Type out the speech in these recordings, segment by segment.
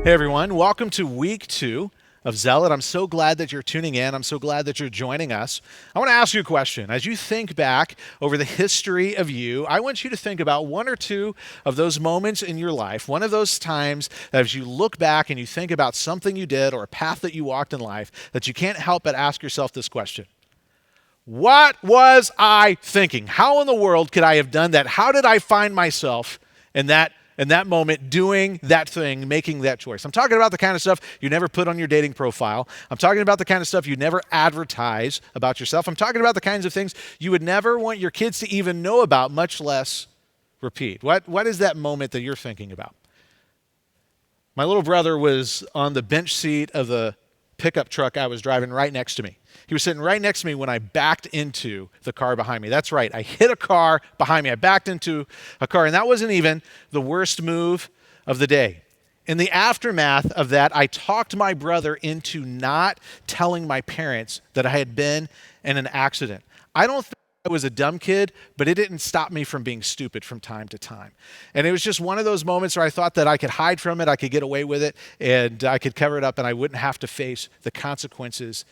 Hey everyone, welcome to week 2 of Zealot. I'm so glad that you're tuning in. I'm so glad that you're joining us. I want to ask you a question. As you think back over the history of you, I want you to think about one or two of those moments in your life, one of those times that as you look back and you think about something you did or a path that you walked in life, that you can't help but ask yourself this question. What was I thinking? How in the world could I have done that? How did I find myself in that moment doing that thing, making that choice? I'm talking about the kind of stuff you never put on your dating profile. I'm talking about the kind of stuff you never advertise about yourself. I'm talking about the kinds of things you would never want your kids to even know about, much less repeat. What is that moment that you're thinking about? My little brother was on the bench seat of the pickup truck I was driving right next to me. He was sitting right next to me when I backed into the car behind me. That's right. I hit a car behind me. I backed into a car, and that wasn't even the worst move of the day. In the aftermath of that, I talked my brother into not telling my parents that I had been in an accident. I don't think I was a dumb kid, but it didn't stop me from being stupid from time to time. And it was just one of those moments where I thought that I could hide from it, I could get away with it, and I could cover it up, and I wouldn't have to face the consequences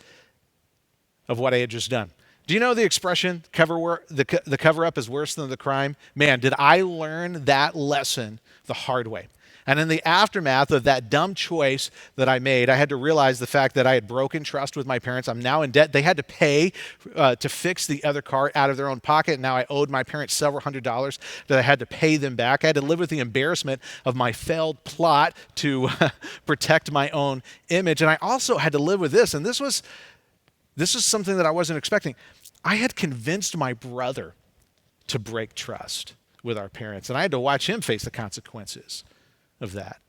of what I had just done. Do you know the expression, the cover-up is worse than the crime? Man, did I learn that lesson the hard way. And in the aftermath of that dumb choice that I made, I had to realize the fact that I had broken trust with my parents. I'm now in debt. They had to pay to fix the other car out of their own pocket. Now I owed my parents several $100s that I had to pay them back. I had to live with the embarrassment of my failed plot to protect my own image. And I also had to live with this. And this is something that I wasn't expecting. I had convinced my brother to break trust with our parents, and I had to watch him face the consequences of that.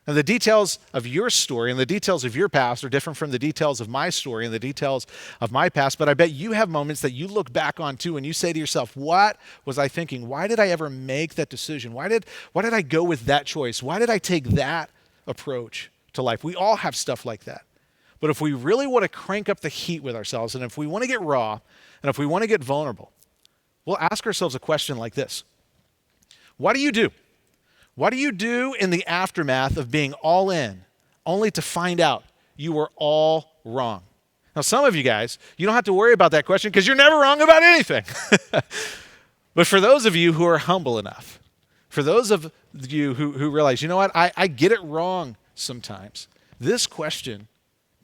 And the details of your story and the details of your past are different from the details of my story and the details of my past, but I bet you have moments that you look back on too and you say to yourself, what was I thinking? Why did I ever make that decision? Why did I go with that choice? Why did I take that approach to life? We all have stuff like that. But if we really want to crank up the heat with ourselves, and if we want to get raw, and if we want to get vulnerable, we'll ask ourselves a question like this. What do you do? What do you do in the aftermath of being all in, only to find out you were all wrong? Now, some of you guys, you don't have to worry about that question because you're never wrong about anything. But for those of you who are humble enough, for those of you who realize, you know what, I get it wrong sometimes, this question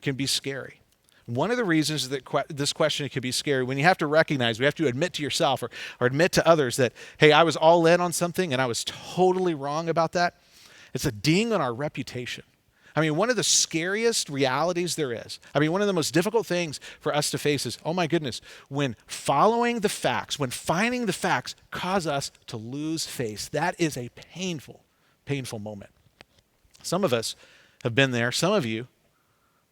can be scary. One of the reasons that this question can be scary, when you have to recognize, we have to admit to yourself or admit to others that, hey, I was all in on something and I was totally wrong about that. It's a ding on our reputation. I mean, one of the scariest realities there is, one of the most difficult things for us to face is, oh my goodness, when following the facts, when finding the facts cause us to lose face. That is a painful, painful moment. Some of us have been there. Some of you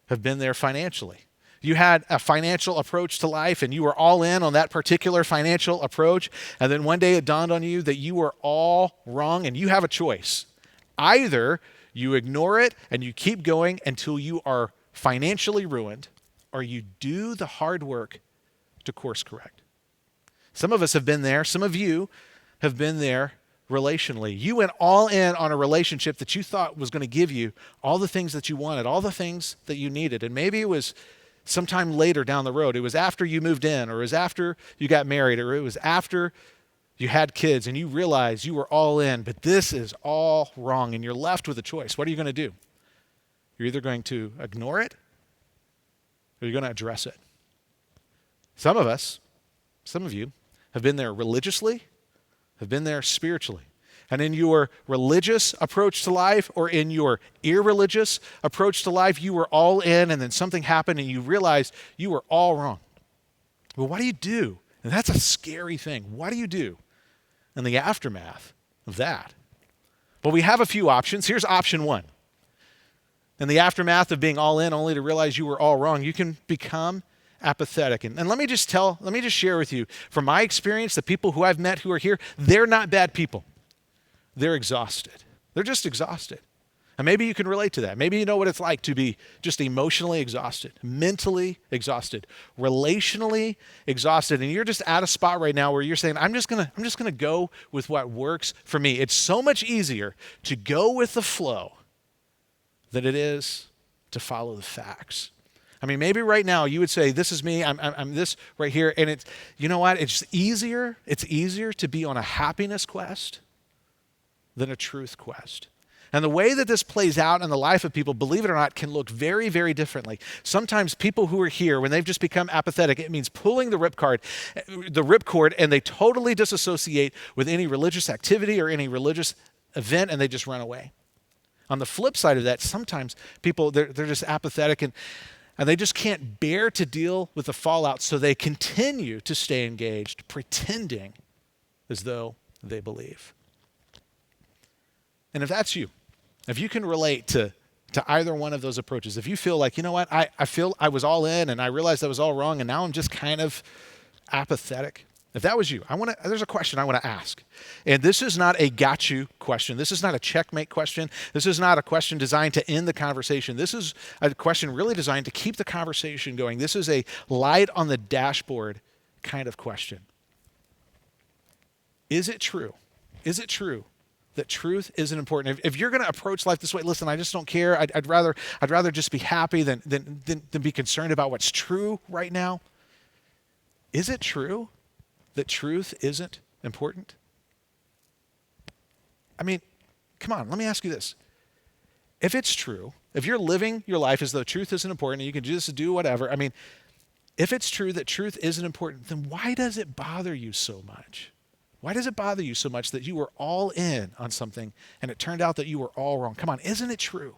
have been there financially. You had a financial approach to life and you were all in on that particular financial approach. And then one day it dawned on you that you were all wrong and you have a choice. Either you ignore it and you keep going until you are financially ruined, or you do the hard work to course correct. Some of us have been there. Some of you have been there relationally. You went all in on a relationship that you thought was going to give you all the things that you wanted, all the things that you needed. And maybe it was sometime later down the road. It was after you moved in, or it was after you got married, or it was after you had kids and you realized you were all in, but this is all wrong and you're left with a choice. What are you going to do? You're either going to ignore it or you're going to address it. Some of you have been there religiously, have been there spiritually. And in your religious approach to life or in your irreligious approach to life, you were all in and then something happened and you realized you were all wrong. Well, what do you do? And that's a scary thing. What do you do in the aftermath of that? Well, we have a few options. Here's option one. In the aftermath of being all in only to realize you were all wrong, you can become apathetic. And let me just share with you, from my experience, the people who I've met who are here, they're not bad people. They're exhausted. They're just exhausted. And maybe you can relate to that. Maybe you know what it's like to be just emotionally exhausted, mentally exhausted, relationally exhausted. And you're just at a spot right now where you're saying, I'm just gonna go with what works for me. It's so much easier to go with the flow than it is to follow the facts. I mean, maybe right now you would say, this is me, I'm this right here. And it's, you know what? It's easier to be on a happiness quest than a truth quest. And the way that this plays out in the life of people, believe it or not, can look very, very differently. Sometimes people who are here, when they've just become apathetic, it means pulling the ripcord, and they totally disassociate with any religious activity or any religious event, and they just run away. On the flip side of that, sometimes people, they're just apathetic and they just can't bear to deal with the fallout, so they continue to stay engaged, pretending as though they believe. And if that's you, if you can relate to either one of those approaches, if you feel like, you know what, I feel I was all in and I realized I was all wrong and now I'm just kind of apathetic. If that was you, there's a question I want to ask. And this is not a got you question. This is not a checkmate question. This is not a question designed to end the conversation. This is a question really designed to keep the conversation going. This is a light on the dashboard kind of question. Is it true? Is it true that truth isn't important? If you're going to approach life this way, listen, I just don't care. I'd rather just be happy than be concerned about what's true right now. Is it true that truth isn't important? I mean, come on, let me ask you this. If it's true, if you're living your life as though truth isn't important and you can just do whatever, I mean, if it's true that truth isn't important, then why does it bother you so much? Why does it bother you so much that you were all in on something and it turned out that you were all wrong? Come on, isn't it true?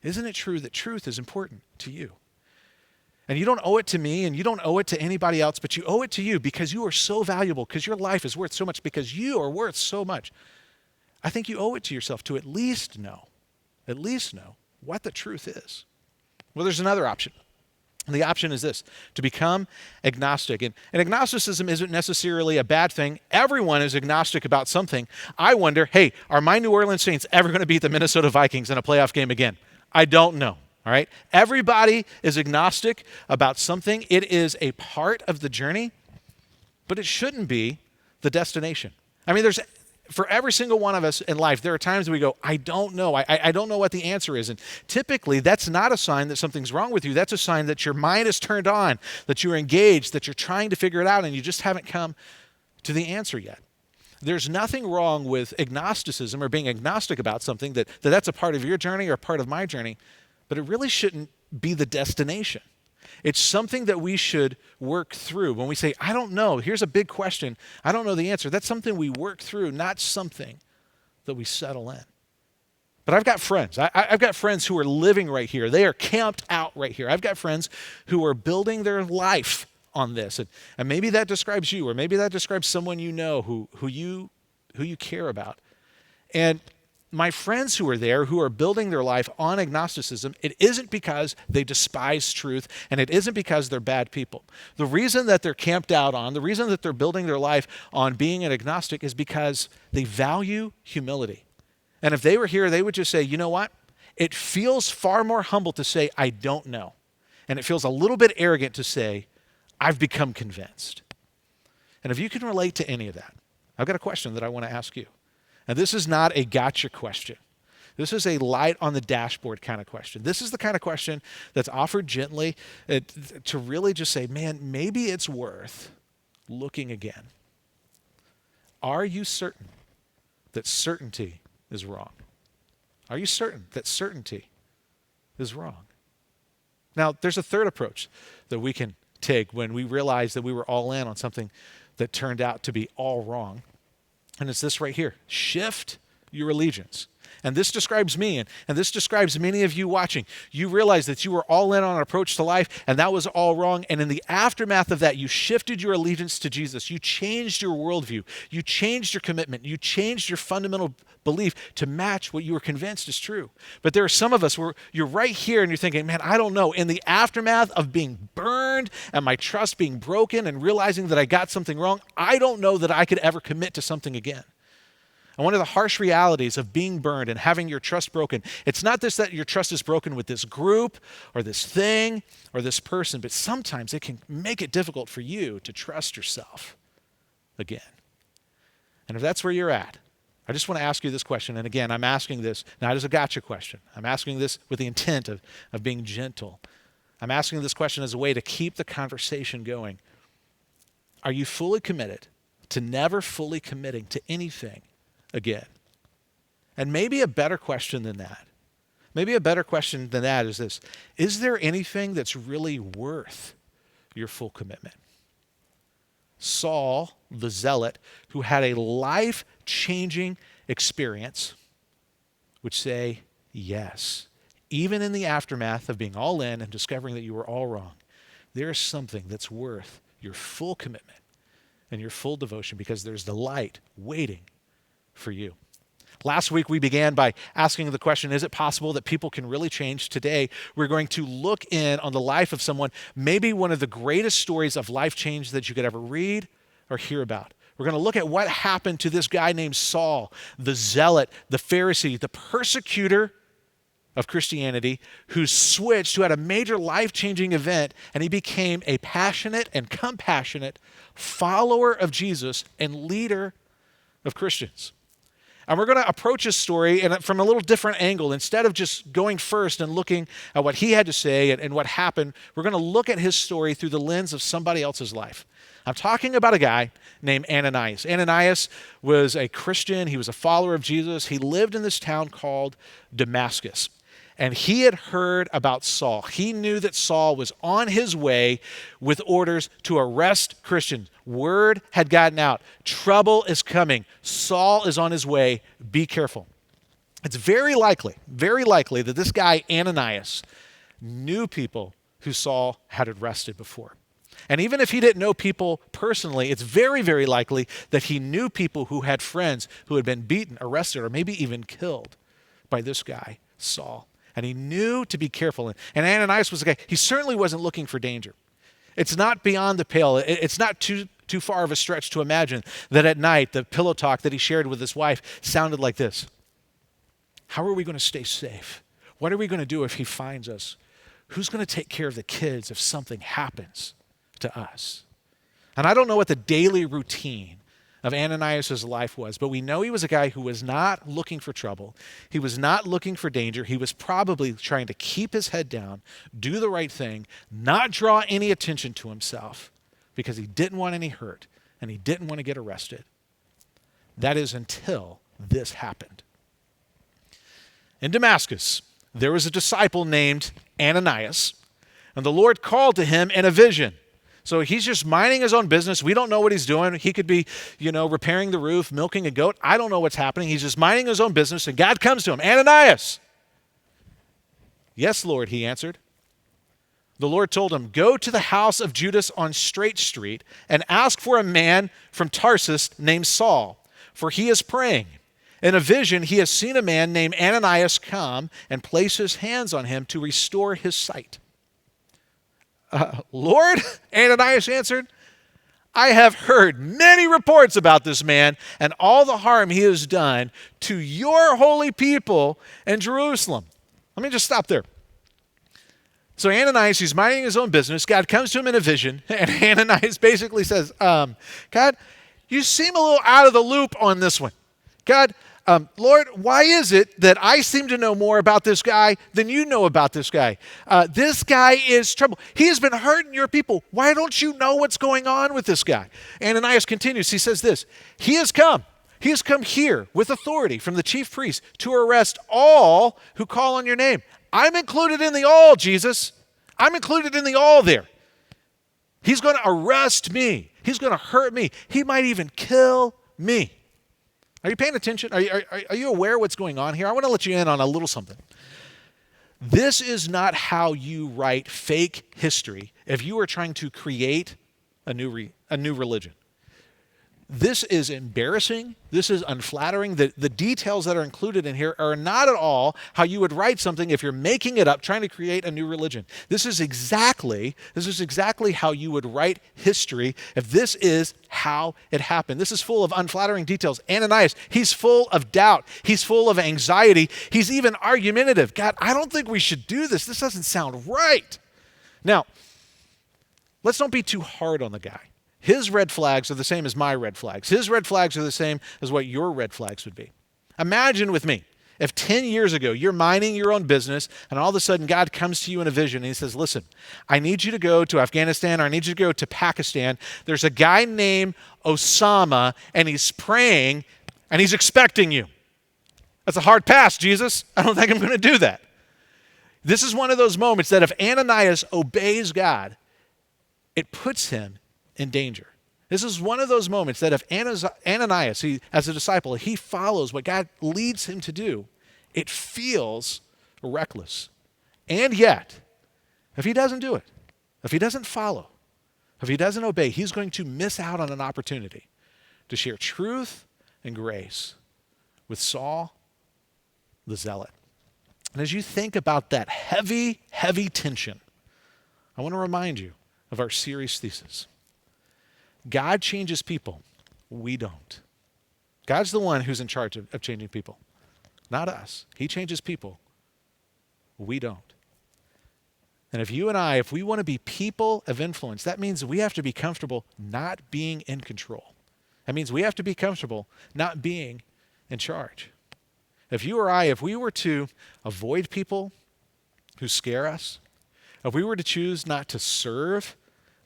Isn't it true that truth is important to you? And you don't owe it to me and you don't owe it to anybody else, but you owe it to you because you are so valuable, because your life is worth so much, because you are worth so much. I think you owe it to yourself to at least know what the truth is. Well, there's another option. And the option is this, to become agnostic. And agnosticism isn't necessarily a bad thing. Everyone is agnostic about something. I wonder, hey, are my New Orleans Saints ever going to beat the Minnesota Vikings in a playoff game again? I don't know. All right. Everybody is agnostic about something. It is a part of the journey, but it shouldn't be the destination. I mean, for every single one of us in life, there are times we go, I don't know. I don't know what the answer is. And typically that's not a sign that something's wrong with you. That's a sign that your mind is turned on, that you're engaged, that you're trying to figure it out, and you just haven't come to the answer yet. There's nothing wrong with agnosticism or being agnostic about something, that's a part of your journey or part of my journey. But it really shouldn't be the destination. It's something that we should work through. When we say, I don't know, here's a big question, I don't know the answer, that's something we work through, not something that we settle in. But I've got friends. I've got friends who are living right here. They are camped out right here. I've got friends who are building their life on this. And maybe that describes you, or maybe that describes someone you know who you care about. And my friends who are there, who are building their life on agnosticism, it isn't because they despise truth, and it isn't because they're bad people. The reason that they're camped out on, the reason that they're building their life on being an agnostic is because they value humility. And if they were here, they would just say, you know what? It feels far more humble to say, I don't know. And it feels a little bit arrogant to say, I've become convinced. And if you can relate to any of that, I've got a question that I want to ask you. And this is not a gotcha question. This is a light on the dashboard kind of question. This is the kind of question that's offered gently to really just say, man, maybe it's worth looking again. Are you certain that certainty is wrong? Are you certain that certainty is wrong? Now, there's a third approach that we can take when we realize that we were all in on something that turned out to be all wrong. And it's this right here. Shift your allegiance. And this describes me, and this describes many of you watching. You realize that you were all in on an approach to life, and that was all wrong. And in the aftermath of that, you shifted your allegiance to Jesus. You changed your worldview. You changed your commitment. You changed your fundamental belief to match what you were convinced is true. But there are some of us where you're right here and you're thinking, man, I don't know. In the aftermath of being burned and my trust being broken and realizing that I got something wrong, I don't know that I could ever commit to something again. And one of the harsh realities of being burned and having your trust broken, it's not this that your trust is broken with this group or this thing or this person, but sometimes it can make it difficult for you to trust yourself again. And if that's where you're at, I just want to ask you this question. And again, I'm asking this not as a gotcha question. I'm asking this with the intent of being gentle. I'm asking this question as a way to keep the conversation going. Are you fully committed to never fully committing to anything again? And maybe a better question than that. Maybe a better question than that is this. Is there anything that's really worth your full commitment? Saul, the zealot, who had a life-changing experience, would say yes. Even in the aftermath of being all in and discovering that you were all wrong, there is something that's worth your full commitment and your full devotion because there's delight waiting for you. Last week, we began by asking the question, is it possible that people can really change? Today, we're going to look in on the life of someone, maybe one of the greatest stories of life change that you could ever read or hear about. We're going to look at what happened to this guy named Saul, the zealot, the Pharisee, the persecutor of Christianity, who switched, who had a major life-changing event, and he became a passionate and compassionate follower of Jesus and leader of Christians. And we're going to approach his story from a little different angle. Instead of just going first and looking at what he had to say and what happened, we're going to look at his story through the lens of somebody else's life. I'm talking about a guy named Ananias. Ananias was a Christian. He was a follower of Jesus. He lived in this town called Damascus. And he had heard about Saul. He knew that Saul was on his way with orders to arrest Christians. Word had gotten out. Trouble is coming. Saul is on his way. Be careful. It's very likely that this guy, Ananias, knew people who Saul had arrested before. And even if he didn't know people personally, it's very, very likely that he knew people who had friends who had been beaten, arrested, or maybe even killed by this guy, Saul. And he knew to be careful. And Ananias was a guy, he certainly wasn't looking for danger. It's not beyond the pale. It's not too far of a stretch to imagine that at night, the pillow talk that he shared with his wife sounded like this. How are we going to stay safe? What are we going to do if he finds us? Who's going to take care of the kids if something happens to us? And I don't know what the daily routine of Ananias' life was, but we know he was a guy who was not looking for trouble. He was not looking for danger. He was probably trying to keep his head down, do the right thing, not draw any attention to himself because he didn't want any hurt and he didn't want to get arrested. That is until this happened. In Damascus, there was a disciple named Ananias, and the Lord called to him in a vision. So he's just minding his own business. We don't know what he's doing. He could be, repairing the roof, milking a goat. I don't know what's happening. He's just minding his own business, and God comes to him. Ananias. Yes, Lord, he answered. The Lord told him, go to the house of Judas on Straight Street and ask for a man from Tarsus named Saul, for he is praying. In a vision, he has seen a man named Ananias come and place his hands on him to restore his sight. Lord, Ananias answered, I have heard many reports about this man and all the harm he has done to your holy people in Jerusalem. Let me just stop there. So Ananias, he's minding his own business. God comes to him in a vision, and Ananias basically says, God, you seem a little out of the loop on this one. God, Lord, why is it that I seem to know more about this guy than you know about this guy? This guy is trouble. He has been hurting your people. Why don't you know what's going on with this guy? Ananias continues. He says this, He has come here with authority from the chief priest to arrest all who call on your name. I'm included in the all, Jesus. I'm included in the all there. He's going to arrest me. He's going to hurt me. He might even kill me. Are you paying attention? Are you aware of what's going on here? I want to let you in on a little something. This is not how you write fake history if you are trying to create a new religion. This is embarrassing. This is unflattering. The details that are included in here are not at all how you would write something if you're making it up, trying to create a new religion. This is exactly how you would write history if this is how it happened. This is full of unflattering details. Ananias, he's full of doubt. He's full of anxiety. He's even argumentative. God, I don't think we should do this. This doesn't sound right. Now, let's don't be too hard on the guy. His red flags are the same as my red flags. His red flags are the same as what your red flags would be. Imagine with me, if 10 years ago you're minding your own business and all of a sudden God comes to you in a vision and he says, listen, I need you to go to Afghanistan or I need you to go to Pakistan. There's a guy named Osama and he's praying and he's expecting you. That's a hard pass, Jesus. I don't think I'm going to do that. This is one of those moments that if Ananias obeys God, it puts him in danger. This is one of those moments that if Ananias, as a disciple, he follows what God leads him to do, it feels reckless. And yet, if he doesn't do it, if he doesn't follow, if he doesn't obey, he's going to miss out on an opportunity to share truth and grace with Saul, the zealot. And as you think about that heavy, heavy tension, I want to remind you of our series thesis. God changes people. We don't. God's the one who's in charge of changing people, not us. He changes people. We don't. And if you and I, if we want to be people of influence, that means we have to be comfortable not being in control. That means we have to be comfortable not being in charge. If you or I, if we were to avoid people who scare us, if we were to choose not to serve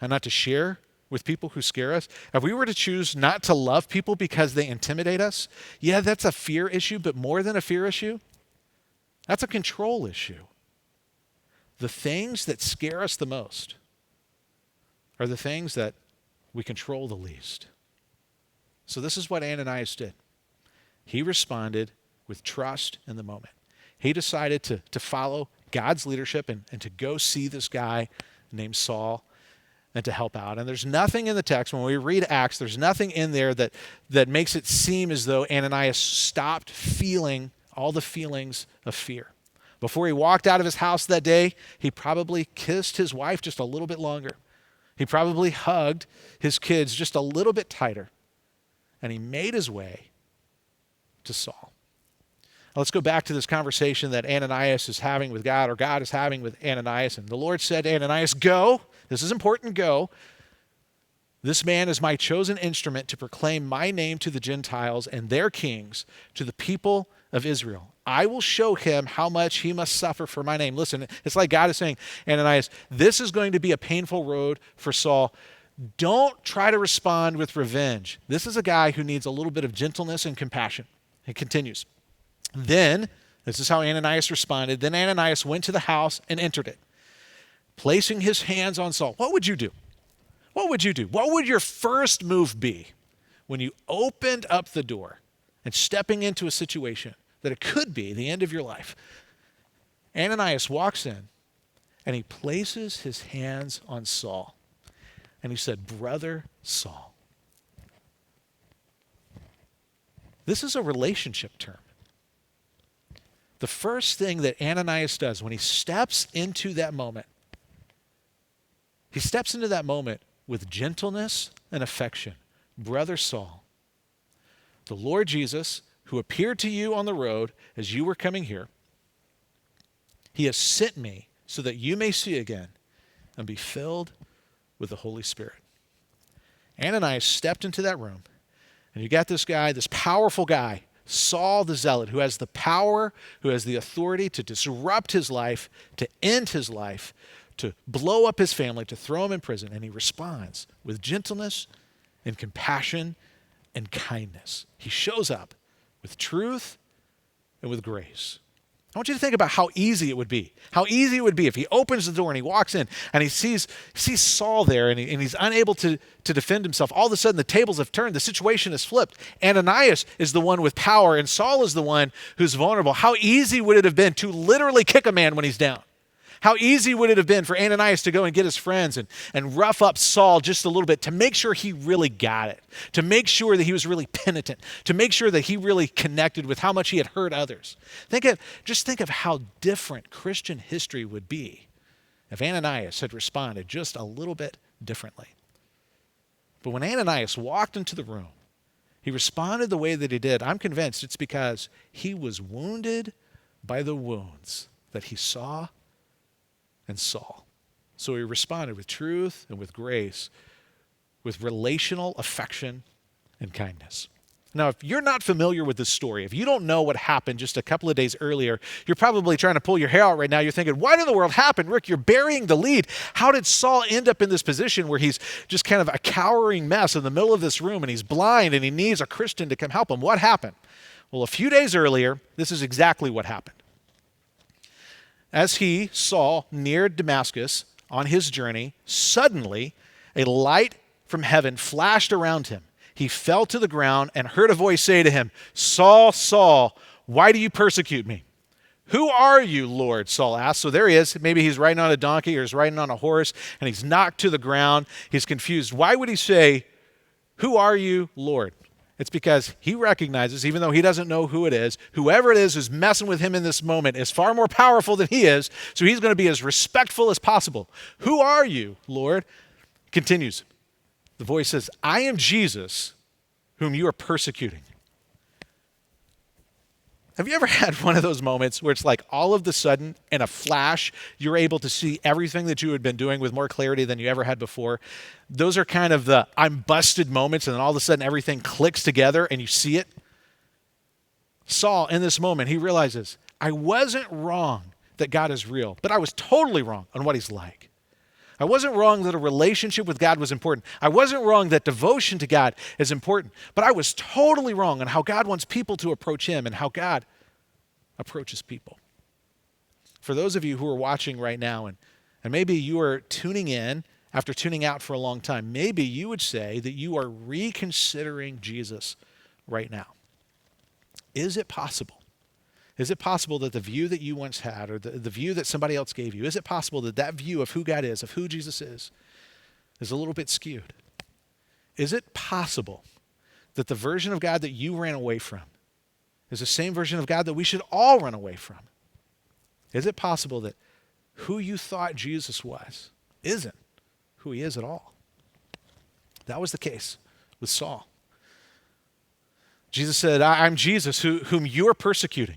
and not to share with people who scare us, if we were to choose not to love people because they intimidate us, yeah, that's a fear issue, but more than a fear issue, that's a control issue. The things that scare us the most are the things that we control the least. So this is what Ananias did. He responded with trust in the moment. He decided to follow God's leadership and to go see this guy named Saul and to help out. And there's nothing in the text, when we read Acts, there's nothing in there that makes it seem as though Ananias stopped feeling all the feelings of fear. Before he walked out of his house that day, he probably kissed his wife just a little bit longer. He probably hugged his kids just a little bit tighter. And he made his way to Saul. Now let's go back to this conversation that Ananias is having with God, or God is having with Ananias. And the Lord said to Ananias, go. This is important, go. This man is my chosen instrument to proclaim my name to the Gentiles and their kings, to the people of Israel. I will show him how much he must suffer for my name. Listen, it's like God is saying, Ananias, this is going to be a painful road for Saul. Don't try to respond with revenge. This is a guy who needs a little bit of gentleness and compassion. It continues. Then, this is how Ananias responded. Then Ananias went to the house and entered it, placing his hands on Saul. What would you do? What would you do? What would your first move be when you opened up the door and stepping into a situation that it could be the end of your life? Ananias walks in and he places his hands on Saul. And he said, Brother Saul. This is a relationship term. The first thing that Ananias does when he steps into that moment, he steps into that moment with gentleness and affection. Brother Saul, the Lord Jesus, who appeared to you on the road as you were coming here, he has sent me so that you may see again and be filled with the Holy Spirit. Ananias stepped into that room, and you got this guy, this powerful guy, Saul the Zealot, who has the power, who has the authority to disrupt his life, to end his life, to blow up his family, to throw him in prison. And he responds with gentleness and compassion and kindness. He shows up with truth and with grace. I want you to think about how easy it would be. How easy it would be if he opens the door and he walks in and he sees Saul there and he's unable to defend himself. All of a sudden the tables have turned. The situation is flipped. Ananias is the one with power and Saul is the one who's vulnerable. How easy would it have been to literally kick a man when he's down? How easy would it have been for Ananias to go and get his friends and rough up Saul just a little bit to make sure he really got it, to make sure that he was really penitent, to make sure that he really connected with how much he had hurt others. Just think of how different Christian history would be if Ananias had responded just a little bit differently. But when Ananias walked into the room, he responded the way that he did. I'm convinced it's because he was wounded by the wounds that he saw and Saul. So he responded with truth and with grace, with relational affection and kindness. Now, if you're not familiar with this story, if you don't know what happened just a couple of days earlier, you're probably trying to pull your hair out right now. You're thinking, what in the world happened? Rick, you're burying the lead. How did Saul end up in this position where he's just kind of a cowering mess in the middle of this room and he's blind and he needs a Christian to come help him? What happened? Well, a few days earlier, this is exactly what happened. As Saul, neared Damascus on his journey, suddenly a light from heaven flashed around him. He fell to the ground and heard a voice say to him, Saul, Saul, why do you persecute me? Who are you, Lord? Saul asked. So there he is. Maybe he's riding on a donkey or he's riding on a horse and he's knocked to the ground. He's confused. Why would he say, who are you, Lord? It's because he recognizes, even though he doesn't know who it is, whoever it is who's messing with him in this moment is far more powerful than he is, so he's going to be as respectful as possible. Who are you, Lord? Continues. The voice says, I am Jesus, whom you are persecuting. Have you ever had one of those moments where it's like all of the sudden, in a flash, you're able to see everything that you had been doing with more clarity than you ever had before? Those are kind of the I'm busted moments, and then all of a sudden everything clicks together and you see it. Saul, in this moment, he realizes, I wasn't wrong that God is real, but I was totally wrong on what he's like. I wasn't wrong that a relationship with God was important. I wasn't wrong that devotion to God is important. But I was totally wrong on how God wants people to approach him and how God approaches people. For those of you who are watching right now, and maybe you are tuning in after tuning out for a long time, maybe you would say that you are reconsidering Jesus right now. Is it possible? Is it possible that the view that you once had or the view that somebody else gave you, is it possible that that view of who God is, of who Jesus is a little bit skewed? Is it possible that the version of God that you ran away from is the same version of God that we should all run away from? Is it possible that who you thought Jesus was isn't who he is at all? That was the case with Saul. Jesus said, I'm Jesus whom you are persecuting.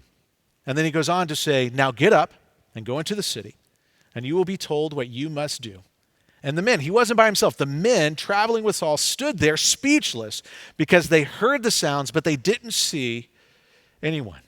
And then he goes on to say, now get up and go into the city, and you will be told what you must do. And the men, he wasn't by himself, the men traveling with Saul stood there speechless because they heard the sounds, but they didn't see anyone.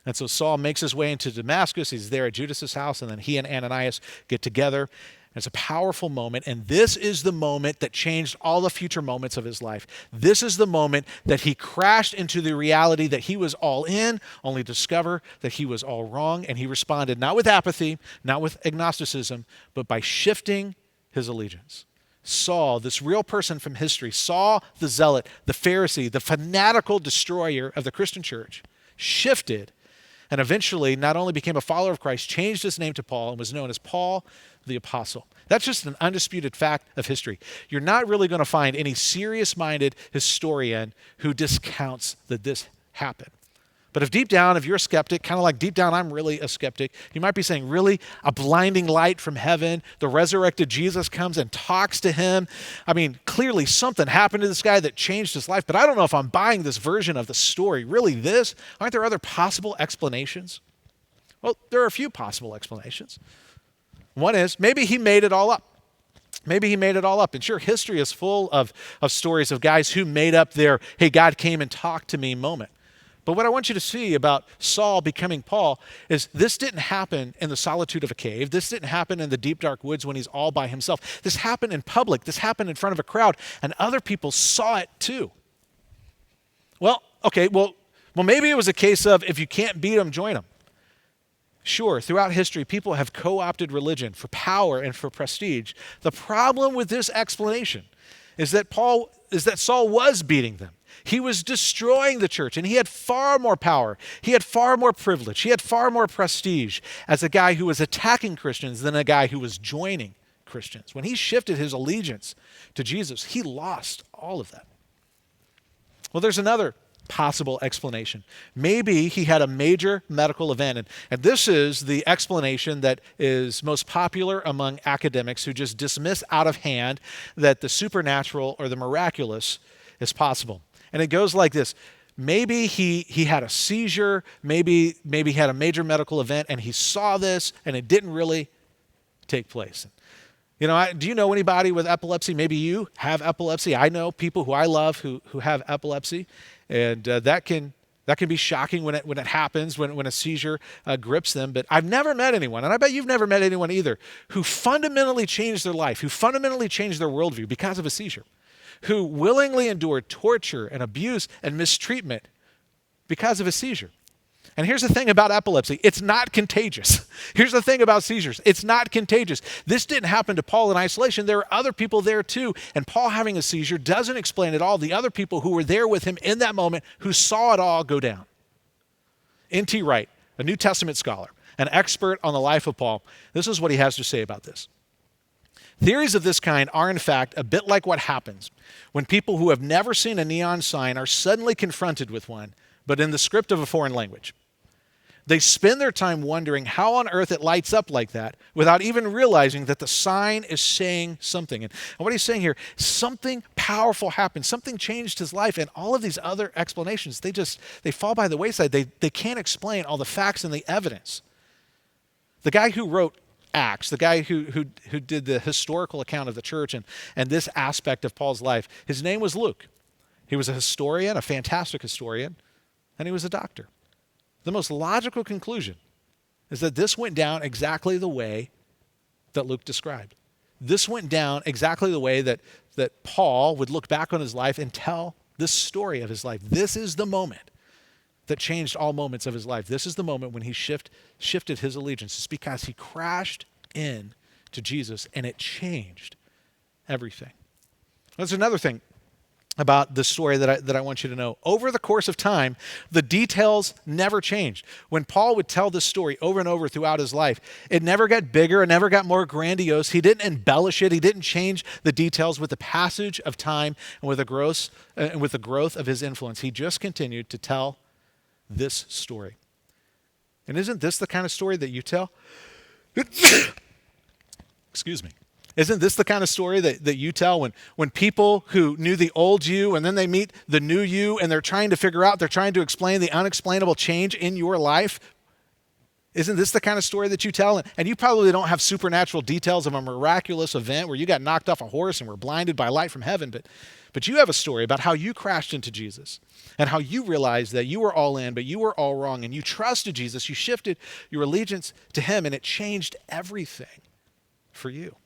And so Saul makes his way into Damascus. He's there at Judas's house, and then he and Ananias get together. It's a powerful moment, and this is the moment that changed all the future moments of his life. This is the moment that he crashed into the reality that he was all in, only to discover that he was all wrong, and he responded not with apathy, not with agnosticism, but by shifting his allegiance. Saul, this real person from history, Saul the zealot, the Pharisee, the fanatical destroyer of the Christian church, shifted and eventually not only became a follower of Christ, changed his name to Paul and was known as Paul the Apostle. That's just an undisputed fact of history. You're not really going to find any serious-minded historian who discounts that this happened. But if deep down, if you're a skeptic, kind of like deep down I'm really a skeptic, you might be saying, really? A blinding light from heaven, the resurrected Jesus comes and talks to him? I mean, clearly something happened to this guy that changed his life, but I don't know if I'm buying this version of the story. Really this? Aren't there other possible explanations? Well, there are a few possible explanations. One is maybe he made it all up. Maybe he made it all up. And sure, history is full of stories of guys who made up their, hey, God came and talked to me moment. But what I want you to see about Saul becoming Paul is this didn't happen in the solitude of a cave. This didn't happen in the deep, dark woods when he's all by himself. This happened in public. This happened in front of a crowd, and other people saw it too. Well, okay, well, maybe it was a case of if you can't beat them, join them. Sure, throughout history, people have co-opted religion for power and for prestige. The problem with this explanation is that Saul was beating them. He was destroying the church, and he had far more power. He had far more privilege. He had far more prestige as a guy who was attacking Christians than a guy who was joining Christians. When he shifted his allegiance to Jesus, he lost all of that. Well, there's another possible explanation. Maybe he had a major medical event, and this is the explanation that is most popular among academics who just dismiss out of hand that the supernatural or the miraculous is possible. And it goes like this. Maybe he had a seizure, maybe he had a major medical event and he saw this and it didn't really take place. Do you know anybody with epilepsy? Maybe you have epilepsy. I know people who I love who have epilepsy, and that can be shocking when it happens, when a seizure grips them. But I've never met anyone, and I bet you've never met anyone either, who fundamentally changed their life, who fundamentally changed their worldview because of a seizure, who willingly endured torture and abuse and mistreatment because of a seizure. And here's the thing about epilepsy. It's not contagious. Here's the thing about seizures. It's not contagious. This didn't happen to Paul in isolation. There are other people there too. And Paul having a seizure doesn't explain at all the other people who were there with him in that moment who saw it all go down. N.T. Wright, a New Testament scholar, an expert on the life of Paul, this is what he has to say about this. Theories of this kind are, in fact, a bit like what happens when people who have never seen a neon sign are suddenly confronted with one, but in the script of a foreign language. They spend their time wondering how on earth it lights up like that without even realizing that the sign is saying something. And what he's saying here, something powerful happened. Something changed his life. And all of these other explanations, they fall by the wayside. They can't explain all the facts and the evidence. The guy who wrote Acts, the guy who did the historical account of the church and this aspect of Paul's life, his name was Luke. He was a historian, a fantastic historian, and he was a doctor. The most logical conclusion is that this went down exactly the way that Luke described. This went down exactly the way that Paul would look back on his life and tell this story of his life. This is the moment that changed all moments of his life. This is the moment when he shifted his allegiance. It's because he crashed in to Jesus and it changed everything. That's another thing about this story that I want you to know. Over the course of time, the details never changed. When Paul would tell this story over and over throughout his life, it never got bigger, it never got more grandiose. He didn't embellish it. He didn't change the details with the passage of time and with the growth of his influence. He just continued to tell this story. And isn't this the kind of story that you tell? Excuse me. Isn't this the kind of story that you tell when people who knew the old you and then they meet the new you and they're trying to explain the unexplainable change in your life? Isn't this the kind of story that you tell? And you probably don't have supernatural details of a miraculous event where you got knocked off a horse and were blinded by light from heaven, but you have a story about how you crashed into Jesus and how you realized that you were all in, but you were all wrong, and you trusted Jesus. You shifted your allegiance to him, and it changed everything for you.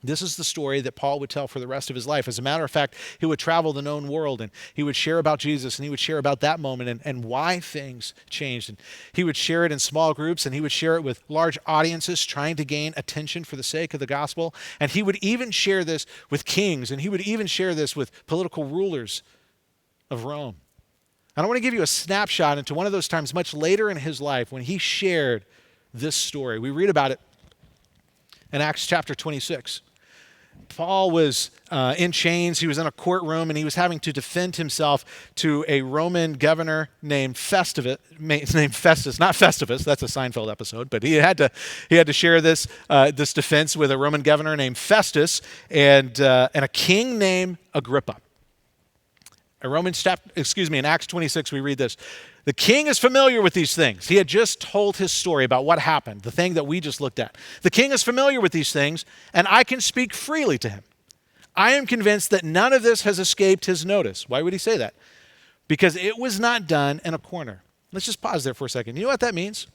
This is the story that Paul would tell for the rest of his life. As a matter of fact, he would travel the known world and he would share about Jesus and he would share about that moment and why things changed. And he would share it in small groups and he would share it with large audiences trying to gain attention for the sake of the gospel. And he would even share this with kings and he would even share this with political rulers of Rome. And I want to give you a snapshot into one of those times much later in his life when he shared this story. We read about it in Acts chapter 26. Paul was in chains. He was in a courtroom, and he was having to defend himself to a Roman governor named Festus. Not Festivus. That's a Seinfeld episode. But he had to share this defense with a Roman governor named Festus and a king named Agrippa. In Acts 26, we read this. The king is familiar with these things. He had just told his story about what happened, the thing that we just looked at. The king is familiar with these things, and I can speak freely to him. I am convinced that none of this has escaped his notice. Why would he say that? Because it was not done in a corner. Let's just pause there for a second. You know what that means?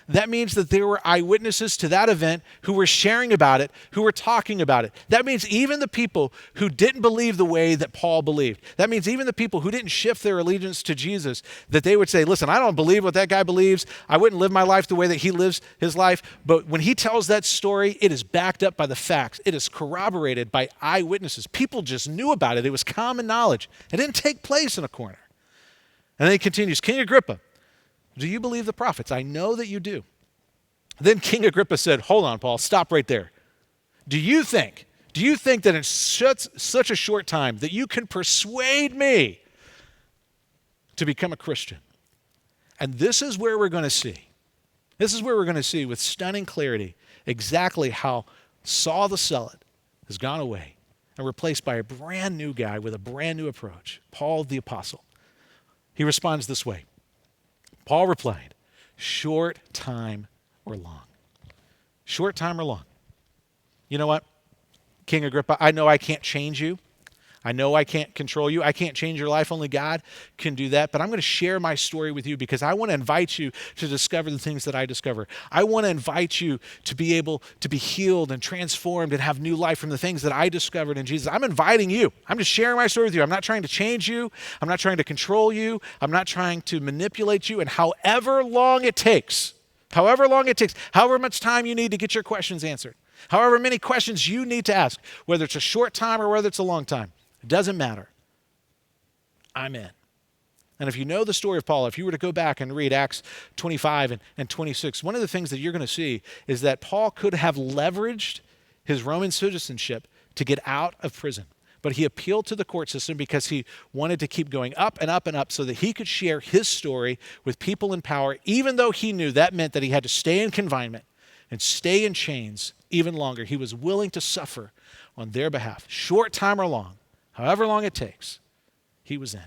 That means that there were eyewitnesses to that event who were sharing about it, who were talking about it. That means even the people who didn't believe the way that Paul believed. That means even the people who didn't shift their allegiance to Jesus, that they would say, listen, I don't believe what that guy believes. I wouldn't live my life the way that he lives his life. But when he tells that story, it is backed up by the facts. It is corroborated by eyewitnesses. People just knew about it. It was common knowledge. It didn't take place in a corner. And then he continues, King Agrippa, do you believe the prophets? I know that you do. Then King Agrippa said, hold on, Paul, stop right there. Do you think that in such a short time that you can persuade me to become a Christian? And this is where we're going to see with stunning clarity exactly how Saul the Zealot has gone away and replaced by a brand new guy with a brand new approach, Paul the Apostle. He responds this way. Paul replied, short time or long. Short time or long. You know what, King Agrippa, I know I can't change you. I know I can't control you. I can't change your life. Only God can do that. But I'm going to share my story with you because I want to invite you to discover the things that I discover. I want to invite you to be able to be healed and transformed and have new life from the things that I discovered in Jesus. I'm inviting you. I'm just sharing my story with you. I'm not trying to change you. I'm not trying to control you. I'm not trying to manipulate you. And however long it takes, however much time you need to get your questions answered, however many questions you need to ask, whether it's a short time or whether it's a long time, it doesn't matter. I'm in. And if you know the story of Paul, if you were to go back and read Acts 25 and 26, one of the things that you're going to see is that Paul could have leveraged his Roman citizenship to get out of prison. But he appealed to the court system because he wanted to keep going up and up and up so that he could share his story with people in power, even though he knew that meant that he had to stay in confinement and stay in chains even longer. He was willing to suffer on their behalf, short time or long. However long it takes, he was in.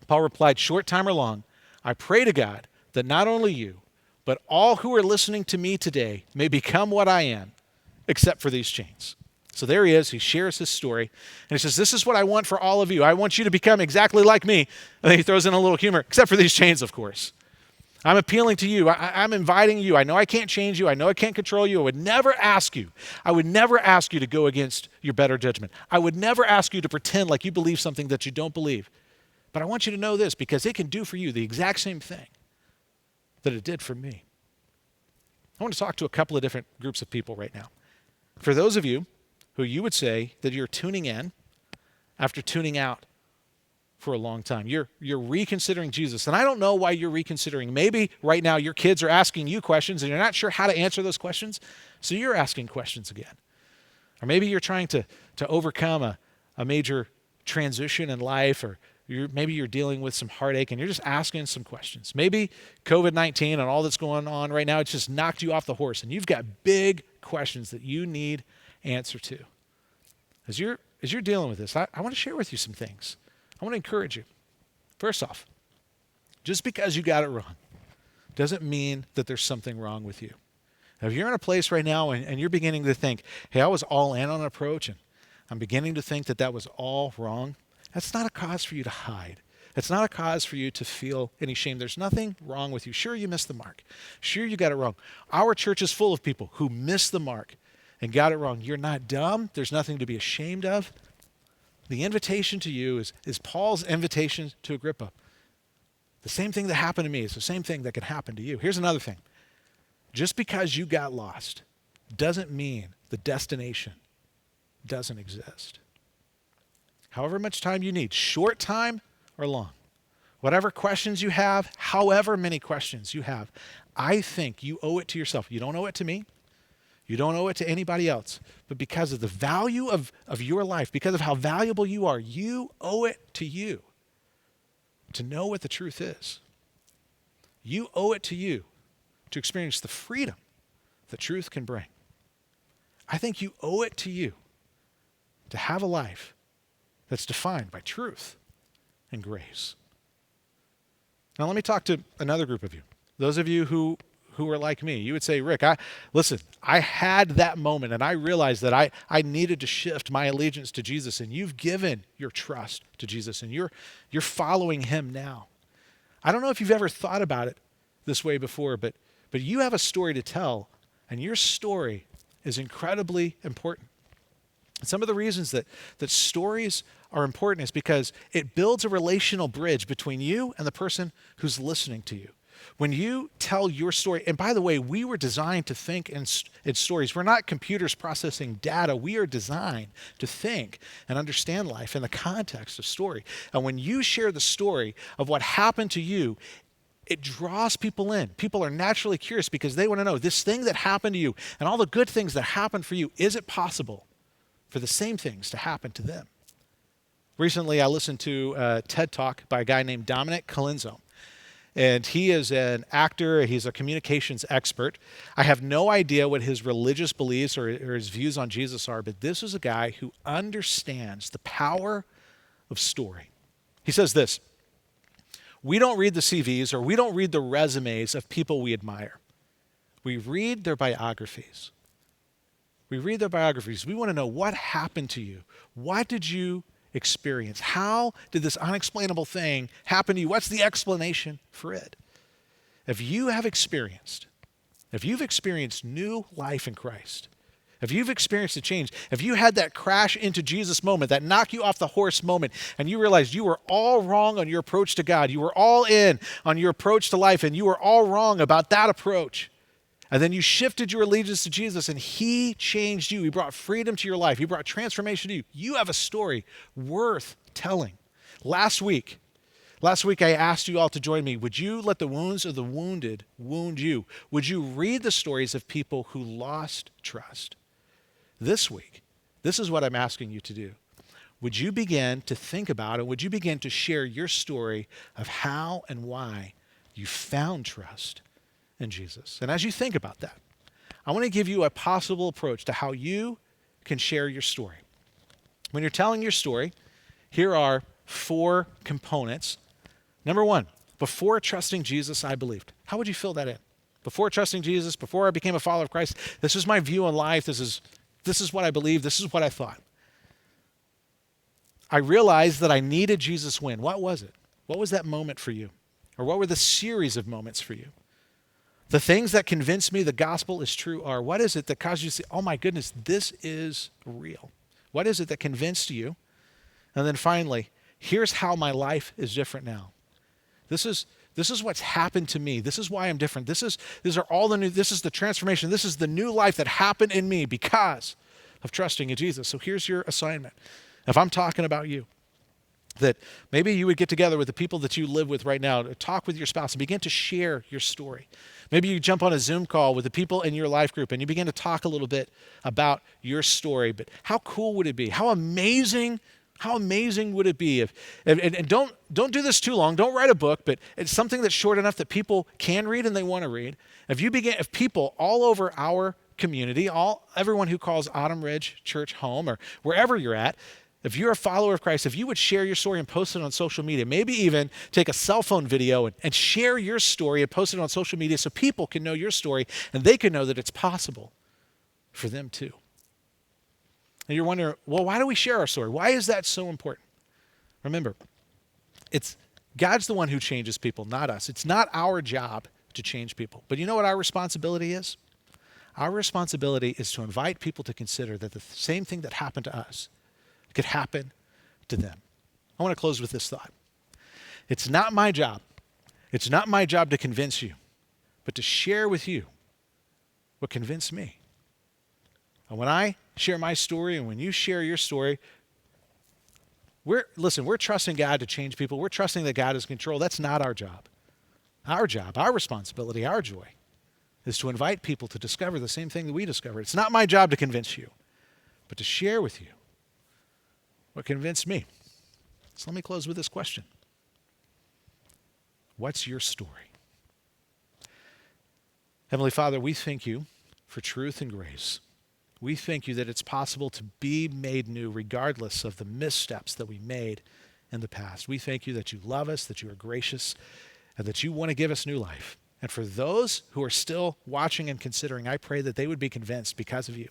Paul replied, short time or long, I pray to God that not only you, but all who are listening to me today may become what I am, except for these chains. So there he is. He shares his story. And he says, this is what I want for all of you. I want you to become exactly like me. And then he throws in a little humor, except for these chains, of course. I'm appealing to you. I'm inviting you. I know I can't change you. I know I can't control you. I would never ask you to go against your better judgment. I would never ask you to pretend like you believe something that you don't believe. But I want you to know this because it can do for you the exact same thing that it did for me. I want to talk to a couple of different groups of people right now. For those of you who you would say that you're tuning in after tuning out for a long time. You're reconsidering Jesus. And I don't know why you're reconsidering. Maybe right now your kids are asking you questions and you're not sure how to answer those questions. So you're asking questions again. Or maybe you're trying to overcome a major transition in life, or maybe you're dealing with some heartache and you're just asking some questions. Maybe COVID-19 and all that's going on right now, it's just knocked you off the horse and you've got big questions that you need answer to. As you're dealing with this, I want to share with you some things. I want to encourage you. First off, just because you got it wrong doesn't mean that there's something wrong with you. Now, if you're in a place right now and you're beginning to think, hey, I was all in on an approach and I'm beginning to think that was all wrong, that's not a cause for you to hide. It's not a cause for you to feel any shame. There's nothing wrong with you. Sure, you missed the mark. Sure, you got it wrong. Our church is full of people who missed the mark and got it wrong. You're not dumb. There's nothing to be ashamed of. The invitation to you is Paul's invitation to Agrippa. The same thing that happened to me is the same thing that can happen to you. Here's another thing. Just because you got lost doesn't mean the destination doesn't exist. However much time you need, short time or long, whatever questions you have, however many questions you have, I think you owe it to yourself. You don't owe it to me. You don't owe it to anybody else. But because of the value of your life, because of how valuable you are, you owe it to you to know what the truth is. You owe it to you to experience the freedom that truth can bring. I think you owe it to you to have a life that's defined by truth and grace. Now let me talk to another group of you. Those of you who are like me. You would say, Rick, I had that moment and I realized that I needed to shift my allegiance to Jesus, and you've given your trust to Jesus and you're following him now. I don't know if you've ever thought about it this way before, but you have a story to tell, and your story is incredibly important. And some of the reasons that stories are important is because it builds a relational bridge between you and the person who's listening to you. When you tell your story, and by the way, we were designed to think in stories. We're not computers processing data. We are designed to think and understand life in the context of story. And when you share the story of what happened to you, it draws people in. People are naturally curious because they want to know this thing that happened to you and all the good things that happened for you, is it possible for the same things to happen to them? Recently, I listened to a TED Talk by a guy named Dominic Colenso. And he is an actor. He's a communications expert. I have no idea what his religious beliefs or his views on Jesus are, but this is a guy who understands the power of story. He says this: we don't read the CVs or we don't read the resumes of people we admire. We read their biographies. We read their biographies. We want to know what happened to you. What did you experience? How did this unexplainable thing happen to you? What's the explanation for it? If you've experienced new life in Christ, if you've experienced a change, if you had that crash into Jesus moment, that knock you off the horse moment, and you realized you were all wrong on your approach to God, you were all in on your approach to life, and you were all wrong about that approach, and then you shifted your allegiance to Jesus, and he changed you. He brought freedom to your life. He brought transformation to you. You have a story worth telling. Last week, I asked you all to join me. Would you let the wounds of the wounded wound you? Would you read the stories of people who lost trust? This week, this is what I'm asking you to do. Would you begin to think about and would you begin to share your story of how and why you found trust in Jesus? And as you think about that, I want to give you a possible approach to how you can share your story. When you're telling your story, here are 4 components. Number 1, before trusting Jesus, I believed. How would you fill that in? Before trusting Jesus, before I became a follower of Christ, this is my view on life. This is what I believe. This is what I thought. I realized that I needed Jesus' win. What was it? What was that moment for you? Or what were the series of moments for you? The things that convinced me the gospel is true are, what is it that caused you to say, oh my goodness, this is real? What is it that convinced you? And then finally, here's how my life is different now. This is what's happened to me. This is why I'm different. This is the transformation. This is the new life that happened in me because of trusting in Jesus. So here's your assignment. If I'm talking about you, that maybe you would get together with the people that you live with right now, to talk with your spouse and begin to share your story. Maybe you jump on a Zoom call with the people in your life group and you begin to talk a little bit about your story. But how cool would it be? How amazing would it be if and don't do this too long. Don't write a book, but it's something that's short enough that people can read and they want to read. If people all over our community, everyone who calls Autumn Ridge Church home or wherever you're at, if you're a follower of Christ, if you would share your story and post it on social media, maybe even take a cell phone video and share your story and post it on social media so people can know your story and they can know that it's possible for them too. And you're wondering, well, why do we share our story? Why is that so important? Remember, God's the one who changes people, not us. It's not our job to change people. But you know what our responsibility is? Our responsibility is to invite people to consider that the same thing that happened to us could happen to them. I want to close with this thought. It's not my job. It's not my job to convince you, but to share with you what convinced me. And when I share my story and when you share your story, we're trusting God to change people. We're trusting that God is in control. That's not our job. Our job, our responsibility, our joy is to invite people to discover the same thing that we discovered. It's not my job to convince you, but to share with you what convinced me. So let me close with this question. What's your story? Heavenly Father, we thank you for truth and grace. We thank you that it's possible to be made new regardless of the missteps that we made in the past. We thank you that you love us, that you are gracious, and that you want to give us new life. And for those who are still watching and considering, I pray that they would be convinced because of you.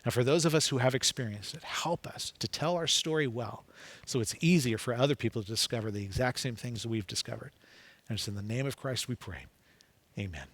And for those of us who have experienced it, help us to tell our story well so it's easier for other people to discover the exact same things that we've discovered. And it's in the name of Christ we pray. Amen.